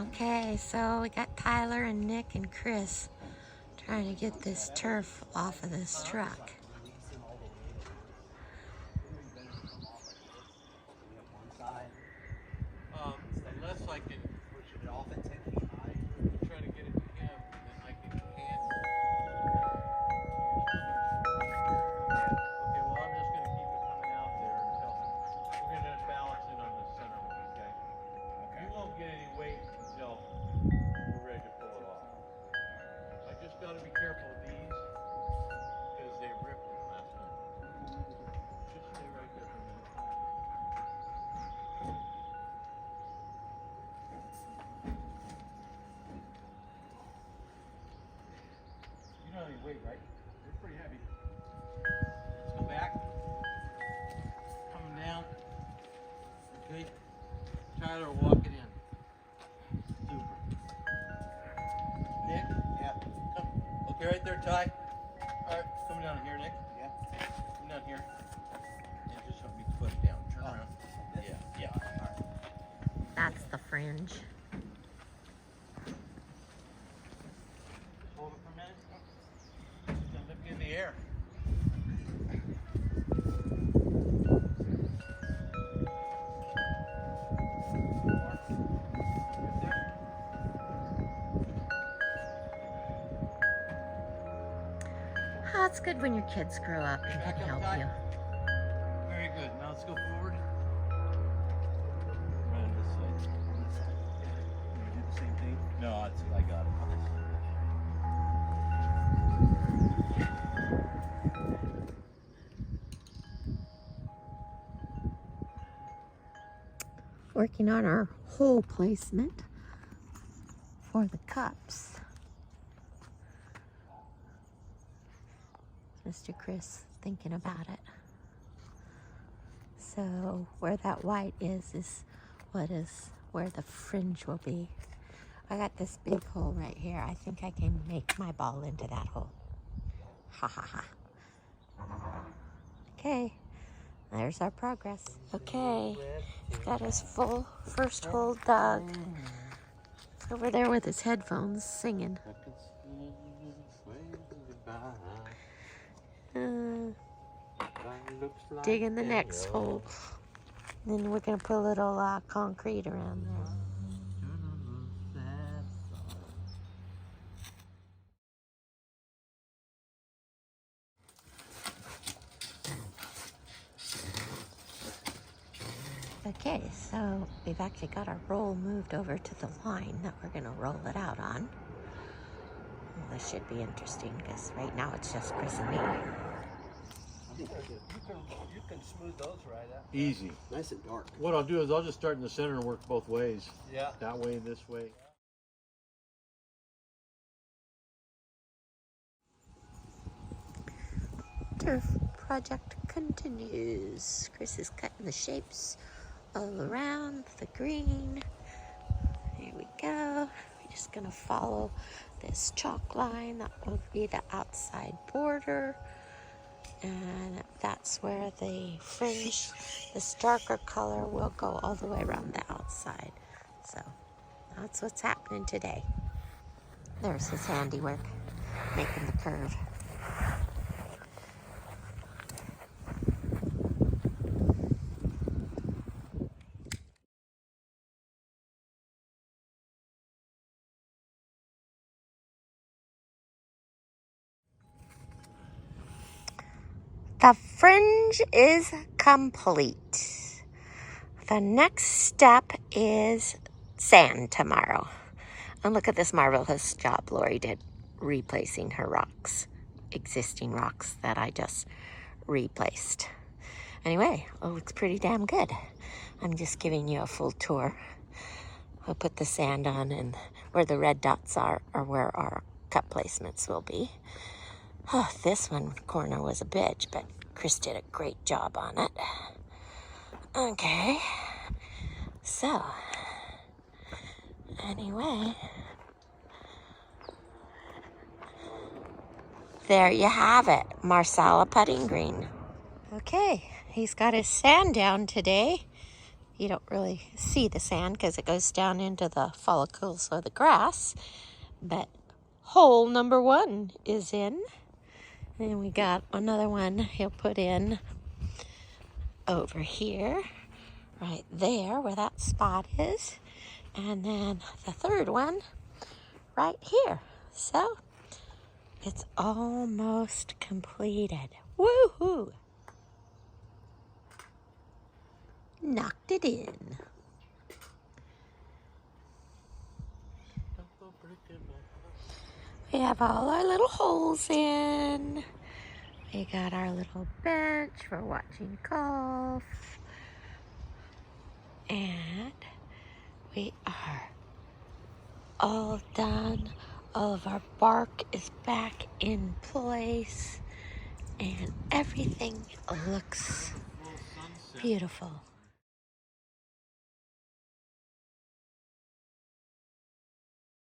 Okay, so we got Tyler and Nick and Chris trying to get this turf off of this truck. Unless I can push it off at 10 feet high, try to get it to him, then I can hand. Okay, well I'm just going to keep it coming out there until we're going to balance it on the center one, okay? You won't get any weight until we're ready to pull it off. I just got to be careful of these because they ripped it last time. Just stay right there for a minute. You don't have any weight, right? It's pretty heavy. Let's go back. Coming down. Okay. Tyler, walk it in. Super. Nick? Yeah. Come. Okay, right there, Ty. Alright, coming down here, Nick. Yeah. Come down here. And just help me put it down. Turn around. Yeah, yeah. Alright. That's the fringe. Hold it for a minute. Just gonna lift you in the air. Oh, it's good when your kids grow up and can help you. Very good. Now let's go forward. Run on this side. You do the same thing? No, I got it. Working on our hole placement for the cups. Mr. Chris thinking about it. So where that white is where the fringe will be. I got this big hole right here. I think I can make my ball into that hole. Ha ha ha. Okay, there's our progress. Okay, he's got his full first hole dug. Over there with his headphones singing. Digging the next hole. Then we're gonna put a little concrete around there. Okay, so we've actually got our roll moved over to the line that we're gonna roll it out on. Well, this should be interesting because right now it's just Chris and me. You can smooth those right out. Easy. Nice and dark. What I'll do is I'll just start in the center and work both ways. Yeah. That way and this way. Turf project continues. Chris is cutting the shapes all around the green. Here we go. We're just gonna follow this chalk line. That will be the outside border. And that's where the fringe, this darker color, will go all the way around the outside. So that's what's happening today. There's his handiwork, making the curve. The fringe is complete. The next step is sand tomorrow. And look at this marvelous job Lori did replacing her rocks, existing rocks that I just replaced. Anyway, it looks pretty damn good. I'm just giving you a full tour. We'll put the sand on, and where the red dots are where our cup placements will be. Oh, this one corner was a bitch, but Chris did a great job on it. Okay, so anyway, there you have it, Marsala putting green. Okay, he's got his sand down today. You don't really see the sand because it goes down into the follicles of the grass. But hole number 1 is in. And we got another one he'll put in over here, right there where that spot is. And then the third one right here. So it's almost completed. Woohoo! Knocked it in. We have all our little holes in. We got our little bench for watching golf. And we are all done. All of our bark is back in place. And everything looks beautiful.